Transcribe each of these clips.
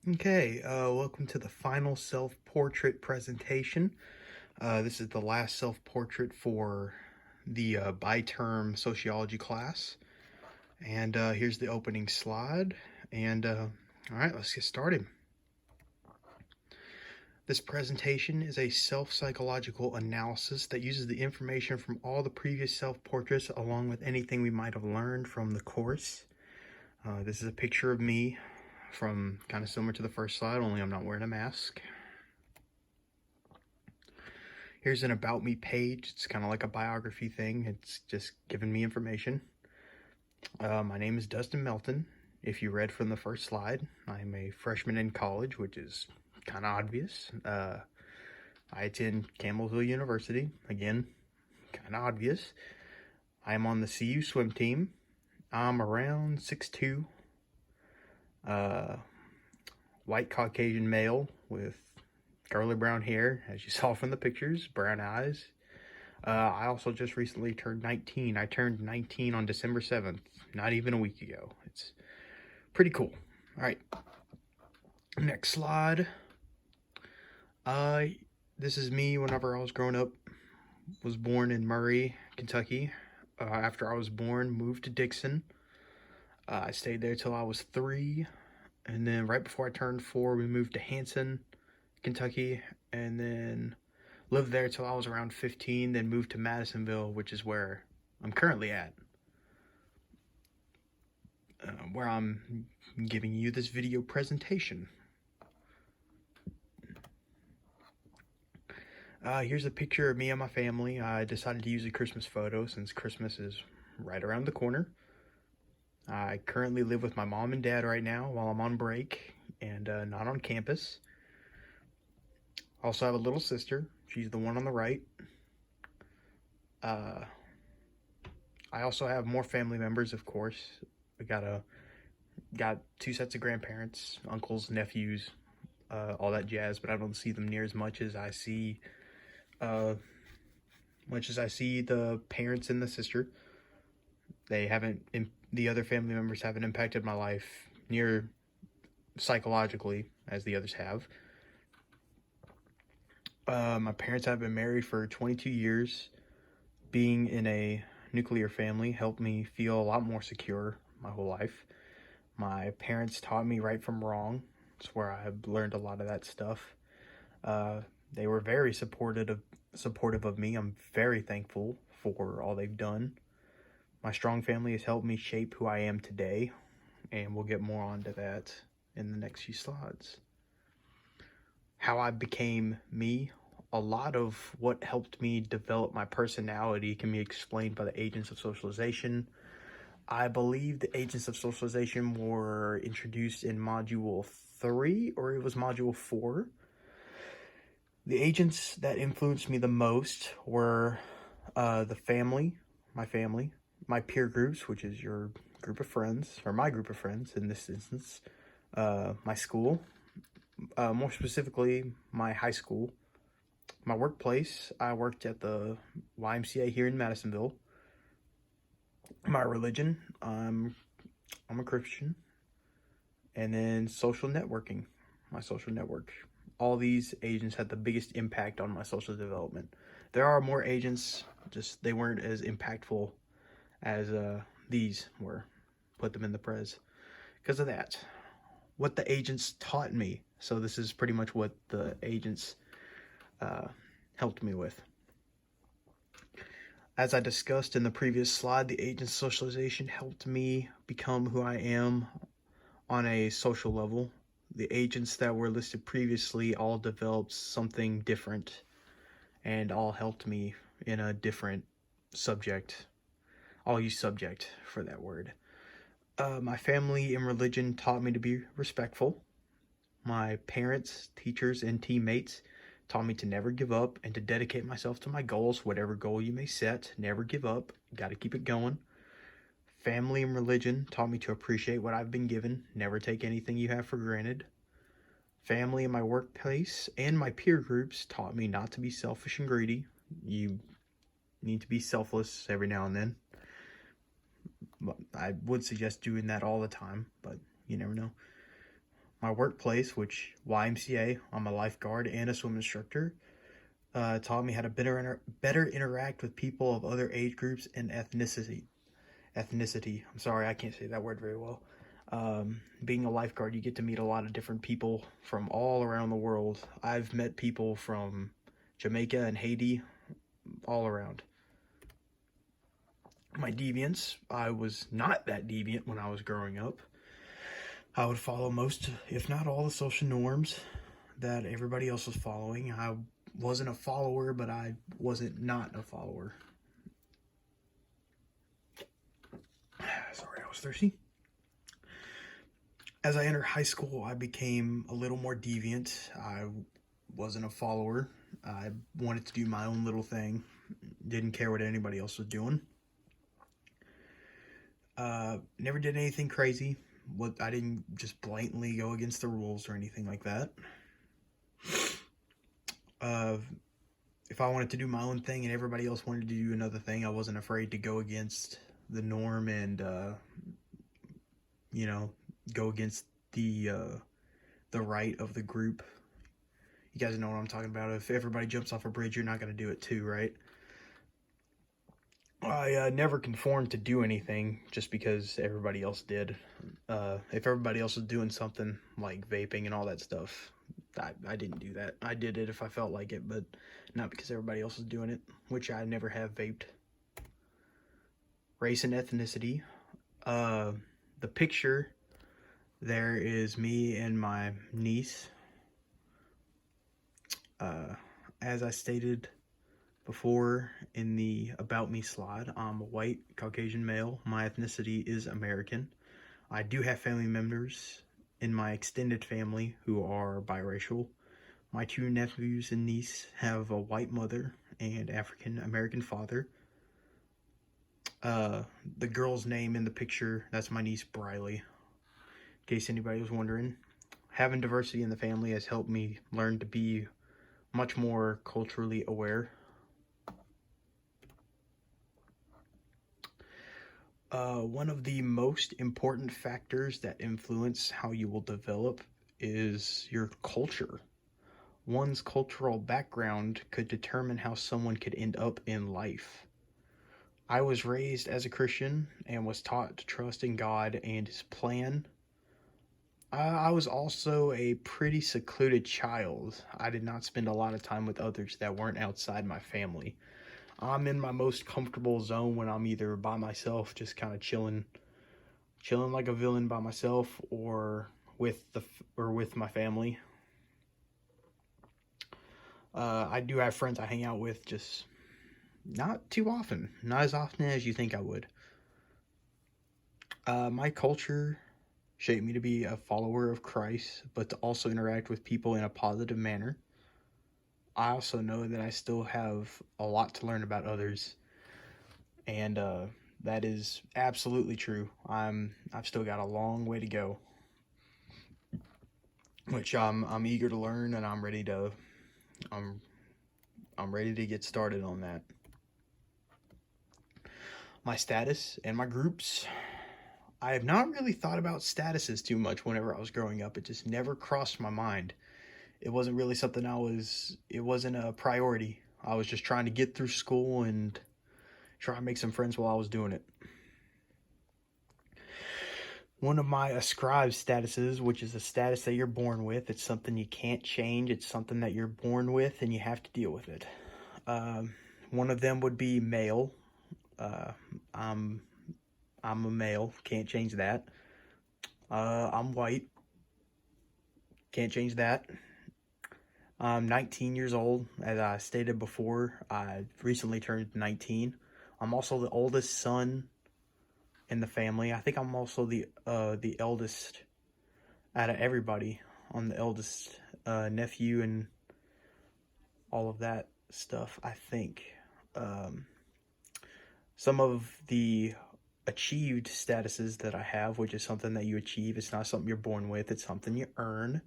Okay, welcome to the final self-portrait presentation. This is the last self-portrait for the bi-term sociology class. And here's the opening slide. And all right, let's get started. This presentation is a self-psychological analysis that uses the information from all the previous self-portraits along with anything we might have learned from the course. This is a picture of me from kind of similar to the first slide, only I'm not wearing a mask. Here's an about me page. It's kind of like a biography thing. It's just giving me information. My name is Dustin Melton. If you read from the first slide, I'm a freshman in college, which is kind of obvious. I attend Campbellsville University. Again, kind of obvious. I'm on the CU swim team. I'm around 6'2", white Caucasian male with curly brown hair, as you saw from the pictures, brown eyes. I also just recently turned 19. I turned 19 on December 7th, not even a week ago. It's pretty cool. All right, next slide. This is me whenever I was growing up. Was born in Murray, Kentucky. After I was born, moved to Dixon. I stayed there till I was 3. And then right before I turned 4, we moved to Hanson, Kentucky, and then lived there till I was around 15, then moved to Madisonville, which is where I'm currently at, where I'm giving you this video presentation. Here's a picture of me and my family. I decided to use a Christmas photo since Christmas is right around the corner. I currently live with my mom and dad right now while I'm on break and not on campus. I also have a little sister. She's the one on the right. I also have more family members, of course. We got 2 sets of grandparents, uncles, nephews, all that jazz, but I don't see them near as much as I see the parents and the sister. The other family members haven't impacted my life near psychologically as the others have. My parents have been married for 22 years. Being in a nuclear family helped me feel a lot more secure my whole life. My parents taught me right from wrong. It's where I learned a lot of that stuff. They were very supportive of me. I'm very thankful for all they've done. My strong family has helped me shape who I am today, and we'll get more onto that in the next few slides. How I became me. A lot of what helped me develop my personality can be explained by the agents of socialization. I believe the agents of socialization were introduced in module 3, or it was module 4. The agents that influenced me the most were my family, my peer groups, which is your group of friends, or my group of friends in this instance, my school, more specifically my high school, my workplace. I worked at the YMCA here in Madisonville. My religion, I'm a Christian. And then social networking, my social network. All these agents had the biggest impact on my social development. There are more agents, just they weren't as impactful as these were. Put them in the pres because of that. What the agents taught me. So this is pretty much what the agents helped me with. As I discussed in the previous slide, the agent's socialization helped me become who I am on a social level. The agents that were listed previously all developed something different and all helped me in a different subject. I'll use subject for that word. My family and religion taught me to be respectful. My parents, teachers, and teammates taught me to never give up and to dedicate myself to my goals, whatever goal you may set. Never give up. You got to keep it going. Family and religion taught me to appreciate what I've been given. Never take anything you have for granted. Family and my workplace and my peer groups taught me not to be selfish and greedy. You need to be selfless every now and then. I would suggest doing that all the time, but you never know. My workplace, which YMCA, I'm a lifeguard and a swim instructor, taught me how to better interact with people of other age groups and ethnicity. I'm sorry, I can't say that word very well. Being a lifeguard, you get to meet a lot of different people from all around the world. I've met people from Jamaica and Haiti, all around. My deviance, I was not that deviant when I was growing up. I would follow most, if not all, the social norms that everybody else was following. I wasn't a follower, but I wasn't not a follower. Sorry, I was thirsty. As I entered high school, I became a little more deviant. I wasn't a follower. I wanted to do my own little thing. Didn't care what anybody else was doing. Never did anything crazy. I didn't just blatantly go against the rules or anything like that. If I wanted to do my own thing and everybody else wanted to do another thing, I wasn't afraid to go against the norm and go against the right of the group. You guys know what I'm talking about. If everybody jumps off a bridge, you're not going to do it too, right? I never conformed to do anything just because everybody else did. If everybody else was doing something like vaping and all that stuff, I didn't do that. I did it if I felt like it, but not because everybody else was doing it, which I never have vaped. Race and ethnicity. The picture there is me and my niece. As I stated before in the About Me slide, I'm a white Caucasian male. My ethnicity is American. I do have family members in my extended family who are biracial. My 2 nephews and niece have a white mother and African American father. The girl's name in the picture, that's my niece Briley, in case anybody was wondering. Having diversity in the family has helped me learn to be much more culturally aware. One of the most important factors that influence how you will develop is your culture. One's cultural background could determine how someone could end up in life. I was raised as a Christian and was taught to trust in God and His plan. I was also a pretty secluded child. I did not spend a lot of time with others that weren't outside my family. I'm in my most comfortable zone when I'm either by myself, just kind of chilling like a villain by myself, or with my family. I do have friends I hang out with, just not too often, not as often as you think I would. My culture shaped me to be a follower of Christ, but to also interact with people in a positive manner. I also know that I still have a lot to learn about others, and that is absolutely true. I've still got a long way to go, which I'm eager to learn, and I'm ready to get started on that. My status and my groups. I have not really thought about statuses too much whenever I was growing up. It just never crossed my mind. It wasn't really something it wasn't a priority. I was just trying to get through school and try and make some friends while I was doing it. One of my ascribed statuses, which is a status that you're born with, it's something you can't change. It's something that you're born with and you have to deal with it. One of them would be male. I'm a male, can't change that. I'm white, can't change that. I'm 19 years old. As I stated before, I recently turned 19. I'm also the oldest son in the family. I think I'm also the eldest out of everybody. I'm the eldest nephew and all of that stuff, I think. Some of the achieved statuses that I have, which is something that you achieve, it's not something you're born with, it's something you earn,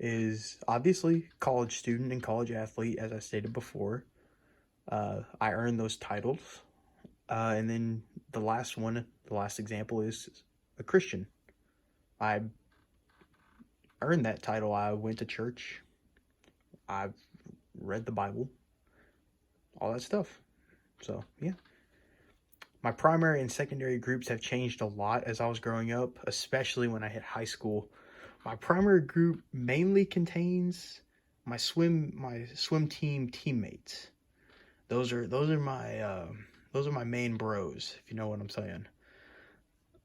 is obviously college student and college athlete, as I stated before. I earned those titles. And then the last example is a Christian. I earn that title, I went to church. I've read the Bible, all that stuff. So, yeah. My primary and secondary groups have changed a lot as I was growing up, especially when I hit high school. My primary group mainly contains my swim team teammates. Those are my main bros, if you know what I'm saying.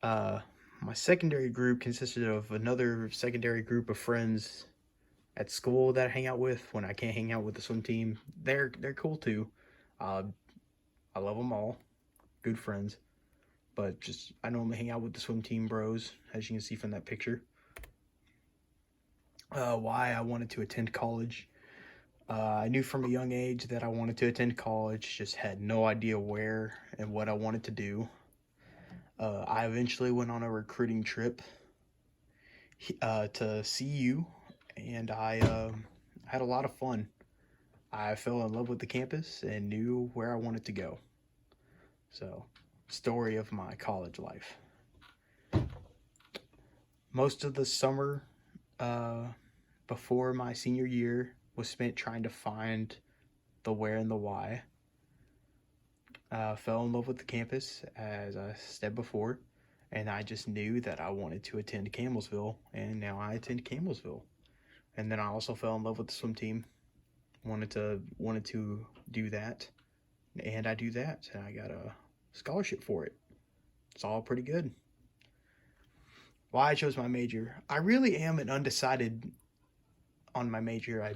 Uh, my secondary group consisted of another secondary group of friends at school that I hang out with when I can't hang out with the swim team. They're cool too. Uh, I love them all, good friends. But just I normally hang out with the swim team bros, as you can see from that picture. Why I wanted to attend college. I knew from a young age that I wanted to attend college, just had no idea where and what I wanted to do. I eventually went on a recruiting trip to CU, and I had a lot of fun. I fell in love with the campus and knew where I wanted to go. So, story of my college life. Most of the summer before my senior year was spent trying to find the where and the why. Fell in love with the campus, as I said before, and I just knew that I wanted to attend Campbellsville, and now I attend Campbellsville. And then I also fell in love with the swim team. Wanted to do that, and I do that, and I got a scholarship for it. It's all pretty good. Why I chose my major. I really am an undecided on my major. I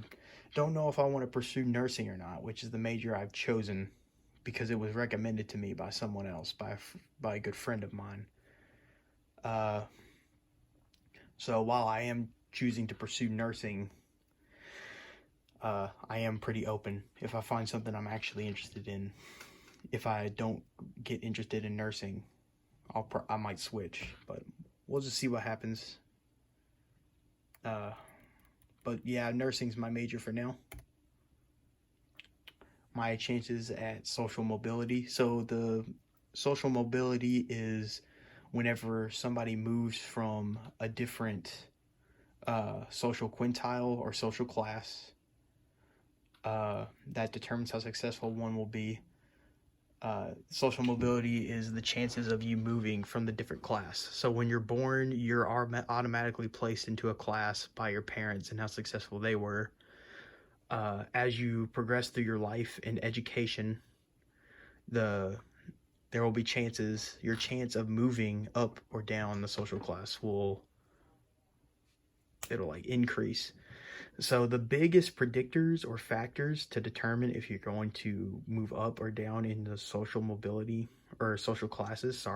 don't know if I want to pursue nursing or not, which is the major I've chosen because it was recommended to me by someone else, by a good friend of mine. So while I am choosing to pursue nursing, I am pretty open. If I find something I'm actually interested in, if I don't get interested in nursing, I might switch, but we'll just see what happens. But yeah, nursing's my major for now. My chances at social mobility. So the social mobility is whenever somebody moves from a different social quintile or social class. That determines how successful one will be. Social mobility is the chances of you moving from the different class. So when you're born, you're automatically placed into a class by your parents and how successful they were. As you progress through your life in education, there will be chances. Your chance of moving up or down the social class it'll increase. So the biggest predictors or factors to determine if you're going to move up or down in the social mobility or social classes,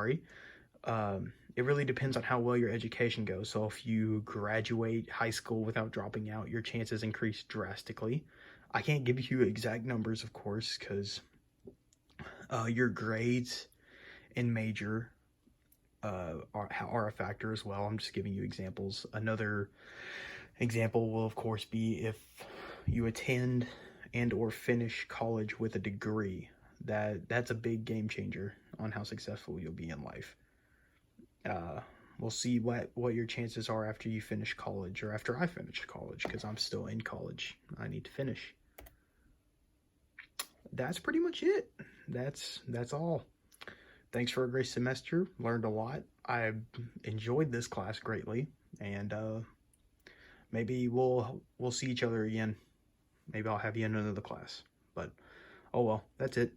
it really depends on how well your education goes. So if you graduate high school without dropping out, your chances increase drastically. I can't give you exact numbers, of course, because your grades in major are a factor as well. I'm just giving you examples. Another example will, of course, be if you attend and or finish college with a degree. That's a big game changer on how successful you'll be in life. We'll see what your chances are after you finish college or after I finish college, because I'm still in college. I need to finish. That's pretty much it. That's all. Thanks for a great semester. Learned a lot. I enjoyed this class greatly, and maybe we'll see each other again. Maybe I'll have you in another class. But oh well, that's it.